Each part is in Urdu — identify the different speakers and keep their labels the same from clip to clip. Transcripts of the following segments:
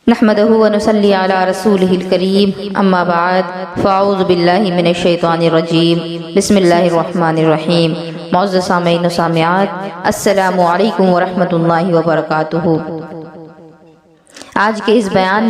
Speaker 1: نحمده ونصلي على رسوله الكريم اما بعد فاعوذ باللہ من الشیطان الرجیم بسم اللہ الرحمن الرحیم۔ معزز سامعین و سامعات، السلام علیکم ورحمۃ اللہ وبرکاتہ۔ آج کے اس بیان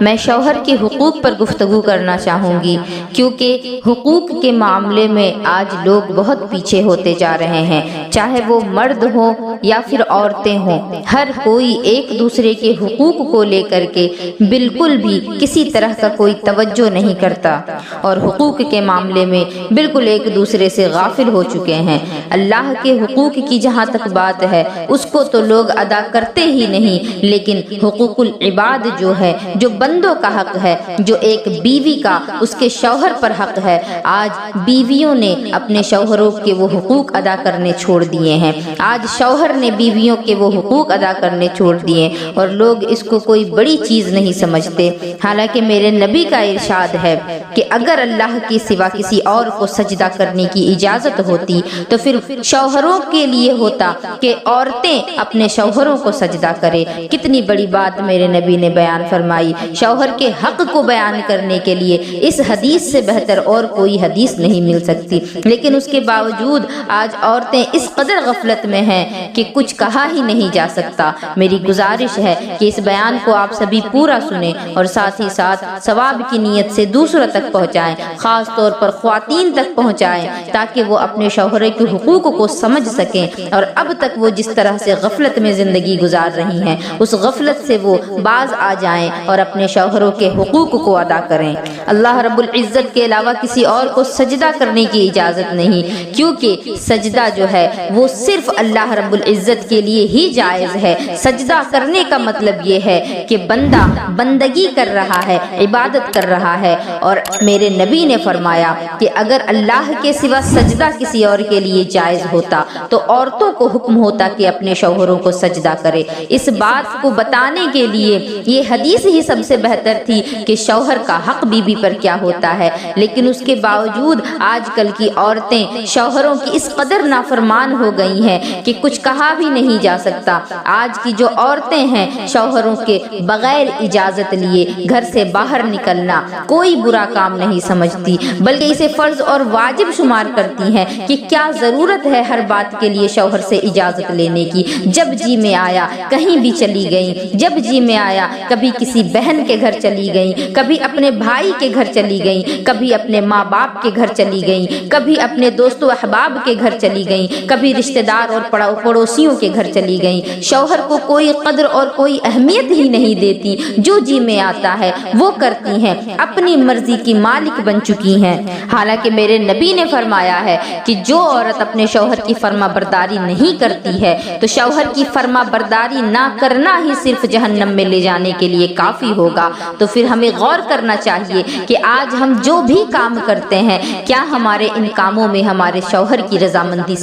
Speaker 1: میں شوہر کے حقوق پر گفتگو کرنا چاہوں گی، کیونکہ حقوق کے معاملے میں آج لوگ بہت پیچھے ہوتے جا رہے ہیں، چاہے وہ مرد ہوں یا پھر عورتیں ہوں۔ ہر کوئی ایک دوسرے کے حقوق کو لے کر کے بالکل بھی کسی طرح کا کوئی توجہ نہیں کرتا، اور حقوق کے معاملے میں بالکل ایک دوسرے سے غافل ہو چکے ہیں۔ اللہ کے حقوق کی جہاں تک بات ہے، اس کو تو لوگ ادا کرتے ہی نہیں، لیکن حقوق عباد جو ہے، جو بندوں کا حق ہے، جو ایک بیوی کا اس کے شوہر پر حق ہے، آج بیویوں نے اپنے شوہروں کے وہ حقوق ادا کرنے چھوڑ دیے ہیں۔ آج شوہر نے بیویوں کے وہ حقوق ادا کرنے چھوڑ دیے، اور لوگ اس کو کوئی بڑی چیز نہیں سمجھتے۔ حالانکہ میرے نبی کا ارشاد ہے کہ اگر اللہ کے سوا کسی اور کو سجدہ کرنے کی اجازت ہوتی تو پھر شوہروں کے لیے ہوتا کہ عورتیں اپنے شوہروں کو سجدہ کرے۔ کتنی بڑی بات میرے نبی نے بیان فرمائی۔ شوہر کے حق کو بیان کرنے کے لیے اس حدیث سے بہتر اور کوئی حدیث نہیں مل سکتی، لیکن اس کے باوجود آج عورتیں اس قدر غفلت میں ہیں کہ کچھ کہا ہی نہیں جا سکتا۔ میری گزارش ہے کہ اس بیان کو آپ سبھی پورا سنیں، اور ساتھ ہی ساتھ ثواب کی نیت سے دوسروں تک پہنچائیں، خاص طور پر خواتین تک پہنچائیں، تاکہ وہ اپنے شوہر کے حقوق کو سمجھ سکیں، اور اب تک وہ جس طرح سے غفلت میں زندگی گزار رہی ہیں، اس غفلت سے وہ باز آ جائیں اور اپنے شوہروں کے حقوق کو ادا کریں۔ اللہ رب العزت کے علاوہ کسی اور کو سجدہ کرنے کی اجازت نہیں، کیونکہ سجدہ جو ہے وہ صرف اللہ رب العزت کے لیے ہی جائز ہے۔ سجدہ کرنے کا مطلب یہ ہے کہ بندہ بندگی کر رہا ہے، عبادت کر رہا ہے، اور میرے نبی نے فرمایا کہ اگر اللہ کے سوا سجدہ کسی اور کے لیے جائز ہوتا تو عورتوں کو حکم ہوتا کہ اپنے شوہروں کو سجدہ کرے۔ اس بات کو بتانے کے لیے یہ حدیث ہی سب سے بہتر تھی کہ شوہر کا حق بیوی پر کیا ہوتا ہے، لیکن اس کے باوجود آج کل کی عورتیں شوہروں کی اس قدر نافرمان ہو گئی ہیں کہ کچھ کہا بھی نہیں جا سکتا۔ آج کی جو عورتیں ہیں، شوہروں کے بغیر اجازت لیے گھر سے باہر نکلنا کوئی برا کام نہیں سمجھتی، بلکہ اسے فرض اور واجب شمار کرتی ہیں کہ کیا ضرورت ہے ہر بات کے لیے شوہر سے اجازت لینے کی۔ جب جی میں آیا کہیں بھی چلی گئی، جب جی میں آیا کبھی کسی بہن کے گھر چلی گئیں، کبھی اپنے بھائی کے گھر چلی گئیں، کبھی اپنے ماں باپ کے گھر چلی گئیں، کبھی اپنے دوست و احباب کے گھر چلی گئیں، کبھی رشتہ دار اور پڑوسیوں کے گھر چلی گئیں۔ شوہر کو کوئی قدر اور کوئی اہمیت ہی نہیں دیتی، جو جی میں آتا ہے وہ کرتی ہیں، اپنی مرضی کی مالک بن چکی ہیں۔ حالانکہ میرے نبی نے فرمایا ہے کہ جو عورت اپنے شوہر کی فرما برداری نہیں کرتی ہے تو شوہر کی فرما برداری نہ کرنا ہی صرف جہنم میں لے جانے کے لیے کافی ہوگا۔ تو پھر ہمیں غور کرنا چاہیے کہ آج ہم جو بھی کام کرتے ہیں، کیا ہمارے ان کاموں میں ہمارے شوہر کی رضامندی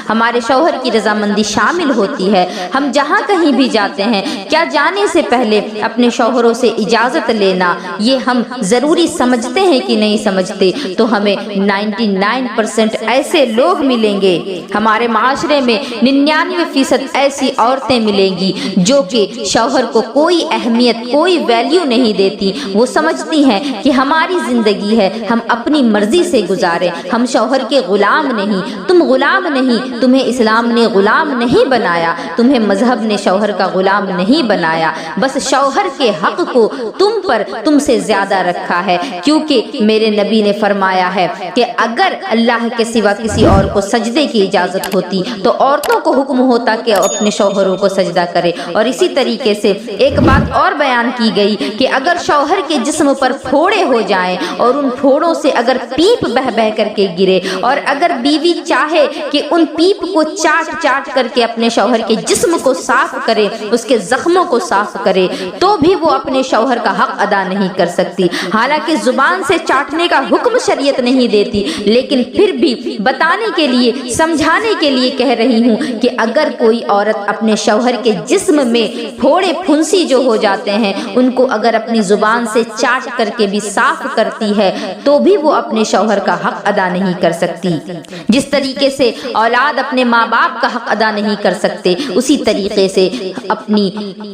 Speaker 1: ہمارے شوہر کی رضامندی شامل ہوتی ہے؟ ہم جہاں کہیں بھی جاتے ہیں، کیا جانے سے پہلے اپنے شوہروں سے اجازت لینا یہ ہم ضروری سمجھتے ہیں کہ نہیں سمجھتے؟ تو ہمیں 99% ایسے لوگ ملیں گے، ہمارے معاشرے میں 99% ایسی عورتیں ملیں گی جو کہ شوہر کو کوئی اہمیت، کوئی ویلیو نہیں دیتی۔ وہ سمجھتی ہیں کہ ہماری زندگی ہے، ہم اپنی مرضی سے گزاریں، ہم شوہر کے غلام نہیں۔ تم غلام نہیں، تمہیں اسلام نے غلام نہیں بنایا، تمہیں مذہب نے شوہر کا غلام نہیں بنایا، بس شوہر کے حق کو تم سے زیادہ رکھا ہے، کیونکہ میرے نبی نے فرمایا ہے کہ اگر اللہ کے سوا کسی اور کو سجدے کی اجازت ہوتی تو عورتوں کو حکم ہوتا کہ اپنے شوہروں کو سجدہ کرے۔ اور اسی طریقے سے ایک بات اور بیان کی گئی کہ اگر شوہر کے جسم پر پھوڑے ہو جائیں اور ان پھوڑوں سے اگر پیپ بہ بہ کر کے گرے، اور اگر بیوی چاہے کہ ان پیپ کو چاٹ کر کے اپنے شوہر کے جسم کو صاف کرے، اس کے زخموں کو صاف کرے، تو بھی وہ اپنے شوہر کا حق ادا نہیں کر سکتی۔ حالانکہ زبان سے چاٹنے کا حکم شریعت نہیں دیتی، لیکن پھر بھی بتانے کے لیے، سمجھانے کے لیے کہہ رہی ہوں کہ اگر کوئی عورت اپنے شوہر کے جسم میں پھوڑے پھنسی جو ہو جاتے ہیں ان کو اگر اپنی زبان سے چاٹ کر کے بھی صاف کرتی ہے تو بھی وہ اپنے شوہر کا حق ادا نہیں کر سکتی۔ جس طریقے سے اولاد اپنے ماں باپ کا حق ادا نہیں کر سکتے، اسی طریقے سے اپنی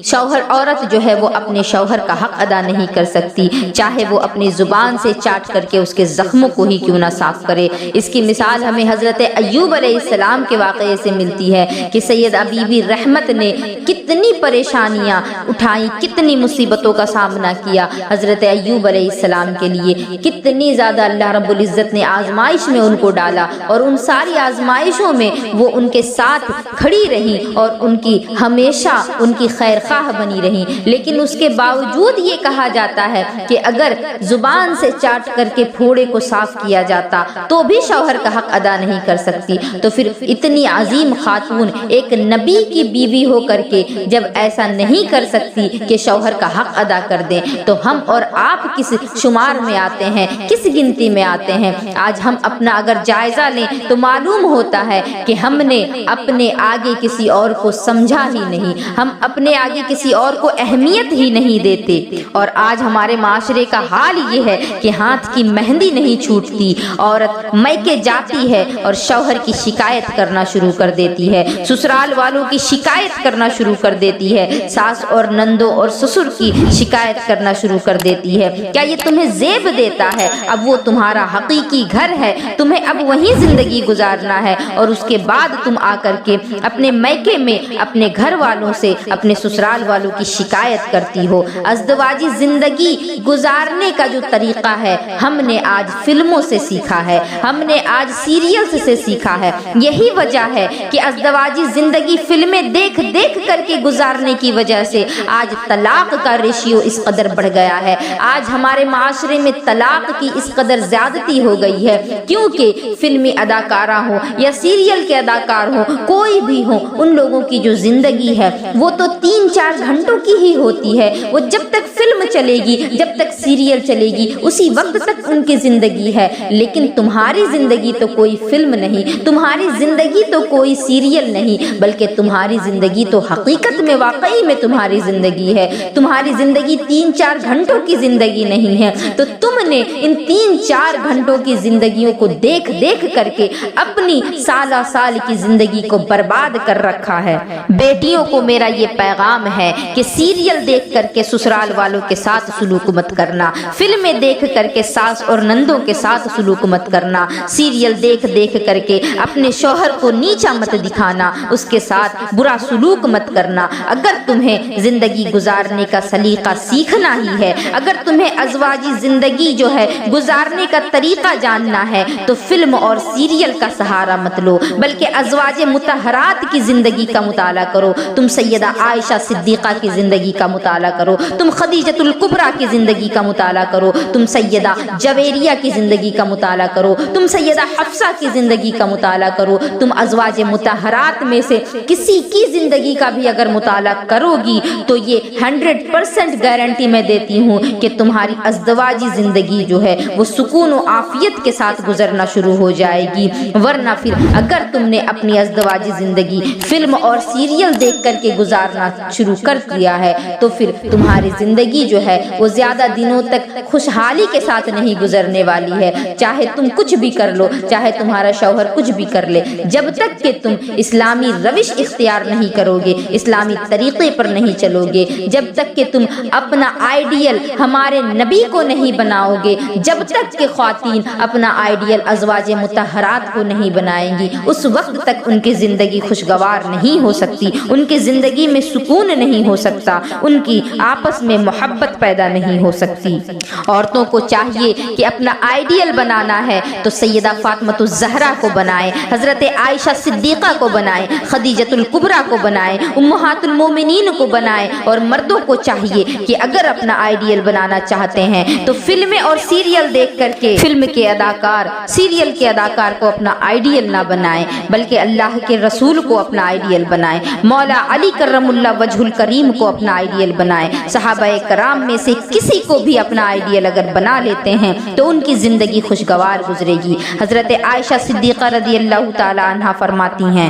Speaker 1: شوہر عورت جو ہے وہ اپنے شوہر کا حق ادا نہیں کر سکتی، چاہے وہ اپنی زبان سے چاٹ کر کے اس کے زخموں کو ہی کیوں نہ صاف کرے۔ اس کی مثال ہمیں حضرت ایوب علیہ السلام کے واقعے سے ملتی ہے کہ سیدہ بی بی رحمت نے کتنی پریشانیاں اٹھائیں، کتنی مصیبتوں کا سامنا کیا حضرت ایوب علیہ السلام کے لیے، کتنی زیادہ اللہ رب العزت نے آزمائش میں ان کو ڈالا، اور ان ساری آزمائشوں میں وہ ان کے ساتھ کھڑی رہی اور ان کی ہمیشہ ان کی خیر خواہ بنی رہی۔ لیکن اس کے باوجود یہ کہا جاتا ہے کہ اگر زبان سے چاٹ کر کے پھوڑے کو صاف کیا جاتا تو بھی شوہر کا حق ادا نہیں کر سکتی، تو پھر اتنی عظیم خاتون ایک نبی کی بیوی ہو کر کے جب ایسا نہیں کر سکتی کہ شوہر کا حق ادا کر دیں، تو ہم اور آپ کس شمار میں آتے ہیں، کس گنتی میں آتے ہیں؟ آج ہم اپنا اگر جائزہ لیں تو معلوم ہوتا ہے کہ ہم نے اپنے آگے کسی اور کو سمجھا ہی نہیں، ہم اپنے آگے کسی اور کو اہمیت ہی نہیں دیتے، اور آج ہمارے معاشرے کا حال یہ ہے کہ ہاتھ کی مہندی نہیں چھوٹتی، عورت میکے جاتی ہے اور شوہر کی شکایت کرنا شروع کر دیتی ہے، سسرال والوں کی شکایت کرنا شروع کر دیتی ہے، ساس اور نندوں اور سسر کی شکایت کرنا شروع کر دیتی ہے۔ کیا یہ تمہیں زیب دیتا ہے؟ اب وہ تمہارا حقیقی گھر ہے، تمہیں اب وہیں زندگی گزارنا ہے، اور اس کے بعد تم آ کر کے اپنے میکے میں اپنے گھر والوں سے، اپنے سسرال والوں کی شکایت کرتی ہو۔ ازدواجی زندگی گزارنے کا جو طریقہ ہے ہم نے آج فلموں سے سیکھا ہے، ہم نے آج سیریلز سے سیکھا ہے۔ یہی وجہ ہے کہ ازدواجی زندگی فلمیں دیکھ دیکھ کر کے گزارنے کی وجہ سے آج طلاق کا ریشیو اس قدر بڑھ گیا ہے، آج ہمارے معاشرے میں طلاق کی اس قدر زیادتی ہو گئی ہے، کیونکہ فلمی اداکارہ ہو یا سیریل کے اداکار ہو، کوئی بھی ہو، ان لوگوں کی جو زندگی ہے وہ تو 3-4 گھنٹوں کی ہی ہوتی ہے، وہ جب تک فلم چلے گی، جب تک سیریل چلے گی، اسی وقت تک ان کی زندگی ہے۔ لیکن تمہاری زندگی تو کوئی فلم نہیں، تمہاری زندگی تو کوئی سیریل نہیں، بلکہ تمہاری زندگی تو حقیقت میں واقعی میں تمہاری زندگی ہے، تمہاری زندگی 3-4 گھنٹوں کی زندگی نہیں ہے۔ تو تم نے ان 3-4 گھنٹوں کی زندگیوں کو دیکھ دیکھ کر کے اپنی سالہ سال کی زندگی کو برباد کر رکھا ہے۔ بیٹیوں کو میرا یہ پیغام ہے کہ سیریل دیکھ کر کے سسرال والوں کے ساتھ سلوک مت کرنا، فلمیں دیکھ کر کے ساس اور نندوں کے ساتھ سلوک مت کرنا، سیریل دیکھ دیکھ کر کے اپنے شوہر کو نیچا مت دکھانا، اس کے ساتھ برا سلوک مت کرنا۔ اگر تمہیں زندگی گزارنے کا سلیقہ سیکھنا ہی ہے، اگر تمہیں ازواجی زندگی جو ہے گزارنے کا طریقہ جاننا ہے، تو فلم اور سیریل کا سہارا مت لو، بلکہ ازواج مطہرات کی زندگی کا مطالعہ کرو۔ تم سیدہ عائشہ صدیقہ کی زندگی کا مطالعہ کرو، تم خدیجۃ الکبریٰ کی زندگی کا مطالعہ کرو، تم سیدہ جویریہ کی زندگی کا مطالعہ کرو، تم سیدہ حفصہ کی زندگی کا مطالعہ کرو۔ تم ازواج مطہرات میں سے کسی کی زندگی کا بھی اگر مطالعہ کرو گی تو یہ 100% گارنٹی میں دیتی ہوں کہ تمہاری ازدواجی زندگی جو ہے وہ سکون و عافیت کے ساتھ گزرنا شروع ہو جائے گی۔ ورنہ پھر اگر تم نے اپنی ازدواجی زندگی فلم اور سیریل دیکھ کر کے گزارنا شروع کر دیا ہے تو پھر تمہاری زندگی جو ہے وہ زیادہ دنوں تک خوشحالی کے ساتھ نہیں گزرنے والی ہے۔ چاہے تم کچھ بھی کر لو، چاہے تمہارا شوہر کچھ بھی کر لے، جب تک کہ تم اسلامی روش اختیار نہیں کرو گے، اسلامی طریقے پر نہیں چلو گے، جب تک کہ تم اپنا آئیڈیل ہمارے نبی کو نہیں بناؤ گے، جب تک کہ خواتین اپنا آئیڈیل ازواج مطہرات کو نہیں بنائیں گی، اس وقت تک ان کی زندگی خوشگوار نہیں ہو سکتی، ان کی زندگی میں سکون نہیں ہو سکتا، ان کی آپس میں محبت پیدا نہیں ہو سکتی۔ عورتوں کو چاہیے کہ اپنا آئیڈیل بنانا ہے تو سیدہ فاطمۃ الزہرا کو بنائیں، حضرت عائشہ صدیقہ کو بنائیں، خدیجۃ الکبریٰ کو بنائیں، امہات المومنین کو بنائیں، اور مردوں کو چاہیے کہ اگر اپنا آئیڈیل بنانا چاہتے ہیں تو فلمیں اور سیریل دیکھ کر کے فلم کے اداکار، سیریل کے اداکار کو اپنا آئیڈیل نہ بنائیں، بلکہ اللہ کے رسول کو اپنا آئیڈیل بنائیں، مولا علی کرم اللہ وجہ الکریم کو اپنا آئیڈیل بنائیں۔ صحابہ کرام میں سے کسی کو بھی اپنا آئیڈیل اگر بنا لیتے ہیں تو ان کی زندگی خوشگوار گزرے گی۔ حضرت عائشہ صدیقہ رضی اللہ تعالی عنہا فرماتی ہیں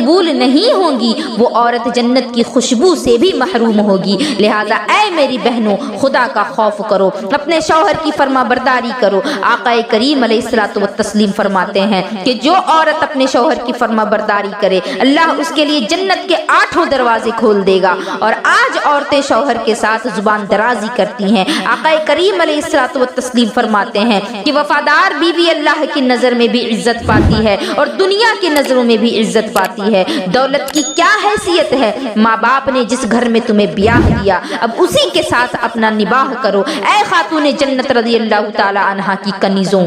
Speaker 1: قبول نہیں ہوں گی وہ عورت جنت کی خوشبو سے بھی محروم ہوگی۔ لہذا اے میری بہنوں خدا کا خوف کرو، اپنے شوہر کی فرما برداری کرو۔ آقا کریم علیہ الصلوۃ والتسلیم فرماتے ہیں کہ جو عورت اپنے شوہر کی فرما برداری کرے اللہ اس کے لیے جنت کے 8 دروازے کھول دے گا۔ اور آج عورتیں شوہر کے ساتھ زبان درازی کرتی ہیں۔ آقا کریم علیہ الصلوۃ والتسلیم فرماتے ہیں کہ وفادار بیوی اللہ کی نظر میں بھی عزت پاتی ہے اور دنیا کی نظروں میں بھی عزت پاتی ہے۔ دولت کی کیا حیثیت ہے؟ ماں باپ نے جس گھر میں تمہیں بیاہ دیا اب اسی کے ساتھ اپنا نباہ کرو۔ اے خاتون جنت رضی اللہ تعالی عنہا کی کنیزوں،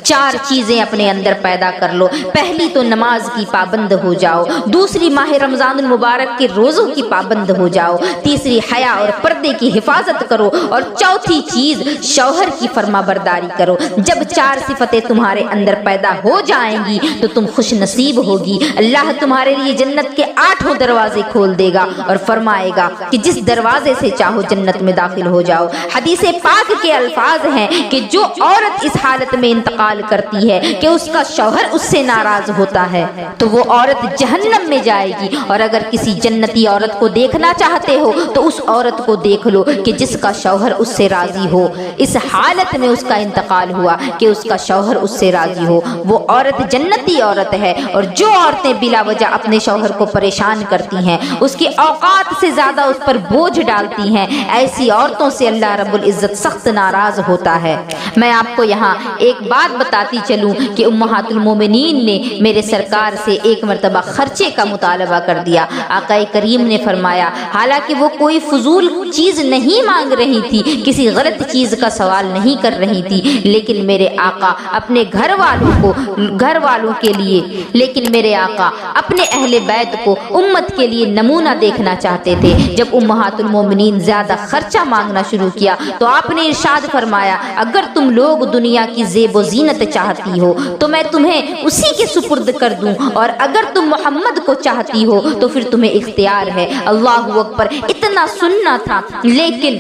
Speaker 1: 4 چیزیں اپنے اندر پیدا کر لو۔ پہلی تو نماز کی پابند ہو جاؤ، دوسری ماہ رمضان المبارک کے روزوں کی پابند ہو جاؤ، تیسری حیا اور پردے کی حفاظت کرو، اور چوتھی چیز شوہر کی فرما برداری کرو۔ جب 4 صفتیں تمہارے اندر پیدا ہو جائیں گی تو تم خوش نصیب ہوگی۔ اللہ تمہارے لیے جنت کے 8 دروازے کھول دے گا اور فرمائے گا کہ جس دروازے سے چاہو جنت میں داخل ہو جاؤ۔ حدیث پاک کے الفاظ ہیں کہ جو عورت اس حالت میں انتقال کرتی ہے کہ اس کا شوہر اس سے ناراض ہوتا ہے تو وہ عورت جہنم میں جائے گی، اور اگر کسی جنتی عورت کو دیکھنا چاہتے ہو تو اس عورت کو دیکھ لو کہ جس کا شوہر اس سے راضی ہو۔ اس حالت میں اس کا انتقال ہوا کہ اس کا شوہر اس سے راضی ہو، وہ عورت جنتی عورت ہے۔ اور جو عورتیں بلا وجہ اپنے شوہر کو پریشان کرتی ہیں، اس کی اوقات سے زیادہ اس پر بوجھ ڈالتی ہیں، ایسی عورتوں سے اللہ رب العزت سخت ناراض ہوتا ہے۔ میں آپ کو یہاں ایک بات بتاتی چلوں کہ امہات المومنین نے میرے سرکار سے ایک مرتبہ خرچے کا مطالبہ کر دیا۔ آقا کریم نے فرمایا، حالانکہ وہ کوئی فضول چیز نہیں مانگ رہی تھی، کسی غلط چیز کا سوال نہیں کر رہی تھی، لیکن میرے آقا اپنے گھر والوں کے لیے، لیکن میرے آقا اپنے اہل بیت کو امت کے لیے نمونہ دیکھنا چاہتے تھے۔ جب امہات المومنین زیادہ خرچہ مانگنا شروع کیا تو آپ نے ارشاد فرمایا، اگر تم لوگ دنیا کی زیب و زینت چاہتی ہو تو میں تمہیں اسی کے سپرد کر دوں، اور اگر تم محمد کو چاہتی ہو تو پھر تمہیں اختیار ہے۔ اللہ اکبر، اتنا سننا تھا، لیکن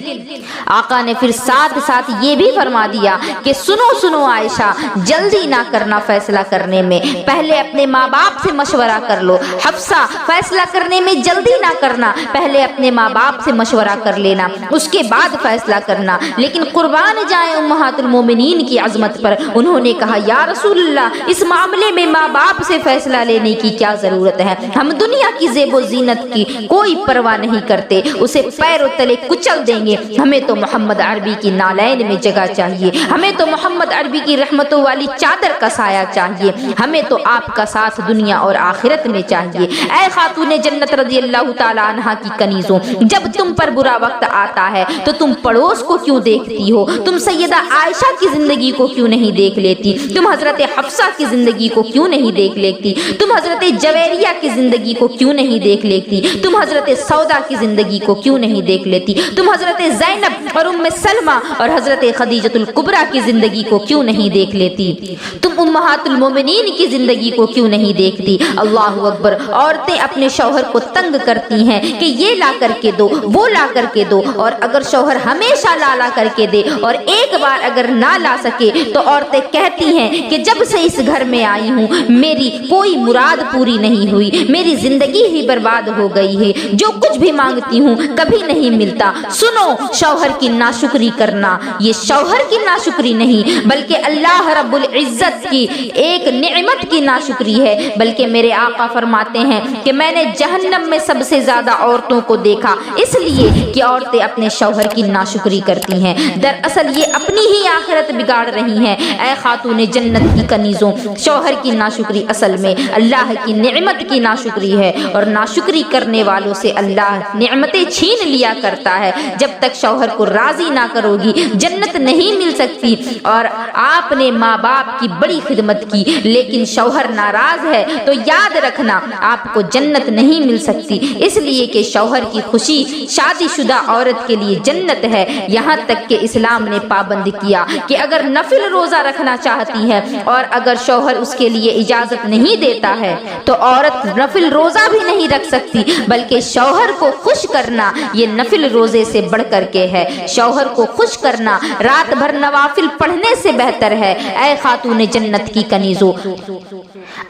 Speaker 1: آقا نے پھر ساتھ ساتھ یہ بھی فرما دیا کہ سنو عائشہ، جلدی نہ کرنا فیصلہ کرنے میں، پہلے اپنے ماں باپ سے مشورہ کر لو۔ حفصہ، فیصلہ کرنے میں جلدی نہ کرنا، پہلے اپنے ماں باپ سے مشورہ کر لینا، اس کے بعد فیصلہ کرنا۔ لیکن قربان جائیں امہات المومنین کی عظمت پر، انہوں نے کہا یا رسول اللہ، اس معاملے میں ماں باپ سے فیصلہ لینے کی کیا ضرورت ہے؟ ہم دنیا کی زیب و زینت کی کوئی پرواہ نہیں کرتے، اسے پیروں تلے کچل دیں گے۔ ہمیں تو محمد عربی کی نالین میں جگہ چاہیے، ہمیں تو محمد عربی کی رحمتوں والی چادر کا سایہ چاہیے، ہمیں تو آپ کا ساتھ دنیا اور آخرت میں چاہیے۔ اے خاتون جنت رضی اللہ تعالی عنہا کی کنیزوں، جب تم پر برا وقت آتا ہے تو تم پڑوس کو کیوں دیکھتی ہو؟ تم سیدہ عائشہ کی زندگی کو کیوں نہیں دیکھ لیتی؟ تم حضرت حفصہ کی زندگی کو کیوں نہیں دیکھ لیتی؟ تم حضرت جویریہ کی زندگی کو کیوں نہیں دیکھ لیتی؟ تم حضرت سودا کی زندگی کو کیوں نہیں دیکھ لیتی؟ تم حضرت زینب اور ام سلمہ اور حضرت خدیجۃ الکبریٰ کی زندگی کو کیوں نہیں دیکھ لیتی؟ تم امہات المومنین کی زندگی کو کیوں نہیں دیکھتی؟ اللہ اکبر، عورتیں اپنے شوہر کو تنگ کرتی ہیں کہ یہ لا کر کے دو، وہ لا کر کے دو، اور اگر شوہر ہمیشہ لا کر کے دے اور ایک بار اگر نہ لا سکے تو عورتیں کہتی ہیں کہ جب سے اس گھر میں آئی ہوں میری کوئی مراد پوری نہیں ہوئی، میری زندگی ہی برباد ہو گئی ہے، جو کچھ بھی مانگتی ہوں کبھی نہیں ملتا۔ سنو، شوہر کی ناشکری کرنا یہ شوہر کی ناشکری نہیں بلکہ اللہ رب العزت کی ایک نعمت کی ناشکری ہے۔ بلکہ میرے آقا فرماتے ہیں کہ میں نے جہنم میں سب سے زیادہ عورتوں کو دیکھا اس لیے کہ عورتیں اپنے شوہر کی ناشکری کرتی ہیں، دراصل یہ اپنی ہی آخرت بگاڑ رہی ہیں۔ اے خاتون جنت کی کنیزوں، شوہر کی ناشکری اصل میں اللہ کی نعمت کی ناشکری ہے، اور ناشکری کرنے والوں سے اللہ نعمتیں چھین لیا کرتا ہے۔ جب تک شوہر کو راضی نہ کرو گی جنت نہیں مل سکتی۔ اور آپ نے ماں باپ کی بڑی خدمت کی لیکن شوہر ناراض ہے تو یاد رکھنا آپ کو جنت نہیں مل سکتی، اس لیے کہ شوہر کی خوشی شادی شدہ عورت کے لیے جنت ہے۔ یہاں تک کہ اسلام نے پابند کیا کہ اگر نفل روزہ رکھنا چاہتی ہے اور اگر شوہر اس کے لیے اجازت نہیں دیتا ہے تو عورت نفل روزہ بھی نہیں رکھ سکتی، بلکہ شوہر کو خوش کرنا یہ نفل روزے سے بڑھ کر کے ہے۔ شوہر کو خوش کرنا رات بھر نوافل پڑھنے سے بہتر ہے۔ اے خاتون جنت کی کنیزوں،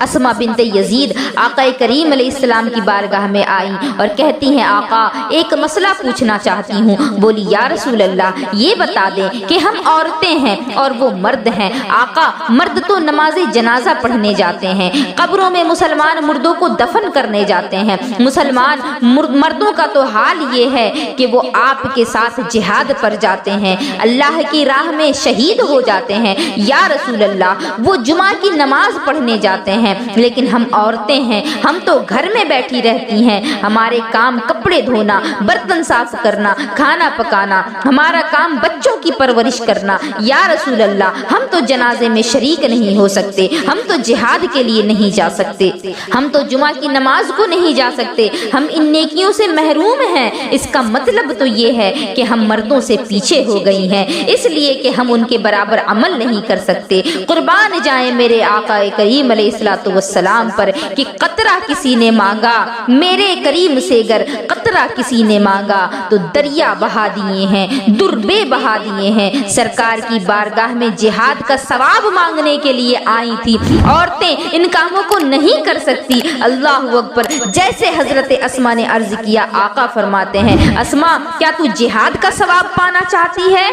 Speaker 1: اسما بنت یزید آقا کریم علیہ السلام کی بارگاہ میں آئیں اور کہتی ہیں آقا ایک مسئلہ پوچھنا چاہتی ہوں۔ بولی یا رسول اللہ یہ بتا دیں کہ ہم عورتیں ہیں اور وہ مرد ہیں۔ آقا مرد تو نماز جنازہ پڑھنے جاتے ہیں، قبروں میں مسلمان مردوں کو دفن کرنے جاتے ہیں، مسلمان مردوں کا تو حال یہ ہے کہ وہ آپ کے ساتھ جہاد پر جاتے ہیں، اللہ کی راہ میں شہید ہو جاتے ہیں۔ یا رسول اللہ وہ جمعہ کی نماز پڑھنے جاتے ہیں، لیکن ہم عورتیں ہیں، ہم تو گھر میں بیٹھی رہتی ہیں، ہمارے کام کپڑے دھونا، برتن صاف کرنا، کھانا پکانا، ہمارا کام بچوں کی پرورش کرنا۔ یا رسول اللہ ہم تو جنازے میں شریک نہیں ہو سکتے، ہم تو جہاد کے لیے نہیں جا سکتے، ہم تو جمعہ کی نماز کو نہیں جا سکتے، ہم ان نیکیوں سے محروم ہیں۔ اس کا مطلب تو یہ ہے کہ ہم مردوں سے پیچھے ہو گئی ہیں، اس لیے کہ ہم ان کے برابر عمل نہیں کر سکتے۔ قربان جائیں میرے آقا کریم علیہ الصلوۃ والسلام پر کہ قطرہ کسی نے مانگا میرے کریم سے، گر قطرہ کسی نے مانگا تو دریا بہا دیے ہیں، دربے بہا دیے ہیں۔ سرکار کی بارگاہ میں جہاد کا ثواب مانگنے کے لیے آئی تھی، عورتیں ان کاموں کو نہیں کر سکتی۔ اللہ اکبر۔ جیسے حضرت اسما نے عرض کیا، آقا فرماتے ہیں اسما کیا تو جہاد کا ثواب پانا چاہتی ہے؟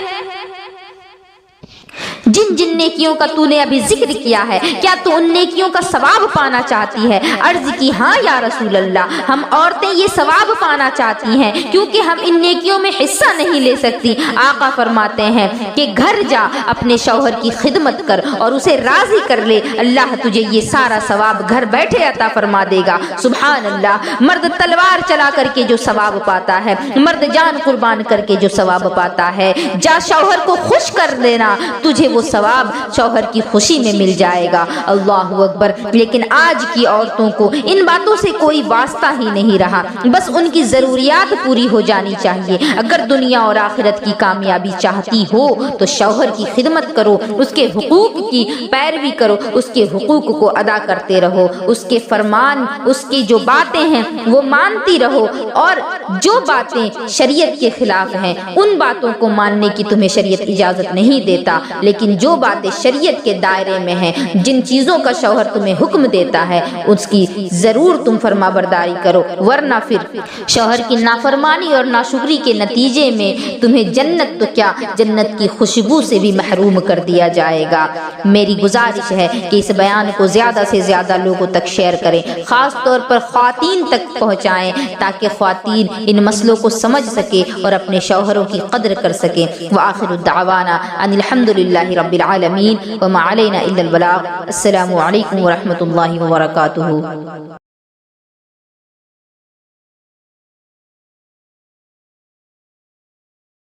Speaker 1: جن جن نیکیوں کا تو نے ابھی ذکر کیا ہے کیا تو ان نیکیوں کا ثواب پانا چاہتی ہے؟ عرض کی ہاں یا رسول اللہ ہم عورتیں یہ ثواب پانا چاہتی ہیں کیونکہ ہم ان نیکیوں میں حصہ نہیں لے سکتی۔ آقا فرماتے ہیں کہ گھر جا اپنے شوہر کی خدمت کر اور اسے راضی کر لے، اللہ تجھے یہ سارا ثواب گھر بیٹھے عطا فرما دے گا۔ سبحان اللہ۔ مرد تلوار چلا کر کے جو ثواب پاتا ہے، مرد جان قربان کر کے جو ثواب پاتا ہے، جا شوہر کو خوش کر دینا، تجھے وہ ثواب شوہر کی خوشی میں مل جائے گا۔ اللہ اکبر۔ لیکن آج کی عورتوں کو ان باتوں سے کوئی واسطہ ہی نہیں رہا، بس ان کی ضروریات پوری ہو جانی چاہیے۔ اگر دنیا اور آخرت کی کامیابی چاہتی ہو تو شوہر کی خدمت کرو، اس کے حقوق کی پیروی کرو، اس کے حقوق کو ادا کرتے رہو، اس کے فرمان، اس کی جو باتیں ہیں وہ مانتی رہو، اور جو باتیں شریعت کے خلاف ہیں ان باتوں کو ماننے کی تمہیں شریعت اجازت نہیں دیتا، لیکن جو باتیں شریعت کے دائرے میں ہیں، جن چیزوں کا شوہر تمہیں حکم دیتا ہے اس کی ضرور تم فرما برداری کرو، ورنہ پھر شوہر کی نافرمانی اور ناشکری کے نتیجے میں تمہیں جنت تو کیا جنت کی خوشبو سے بھی محروم کر دیا جائے گا۔ میری گزارش ہے کہ اس بیان کو زیادہ سے زیادہ لوگوں تک شیئر کریں، خاص طور پر خواتین تک پہنچائیں تاکہ خواتین ان مسئلوں کو سمجھ سکے اور اپنے شوہروں کی قدر کر سکیں۔ وآخر دعوانا ان الحمدللہ رب العالمین وما علینا الا البلاغ۔ السلام علیکم ورحمۃ اللہ وبرکاتہ۔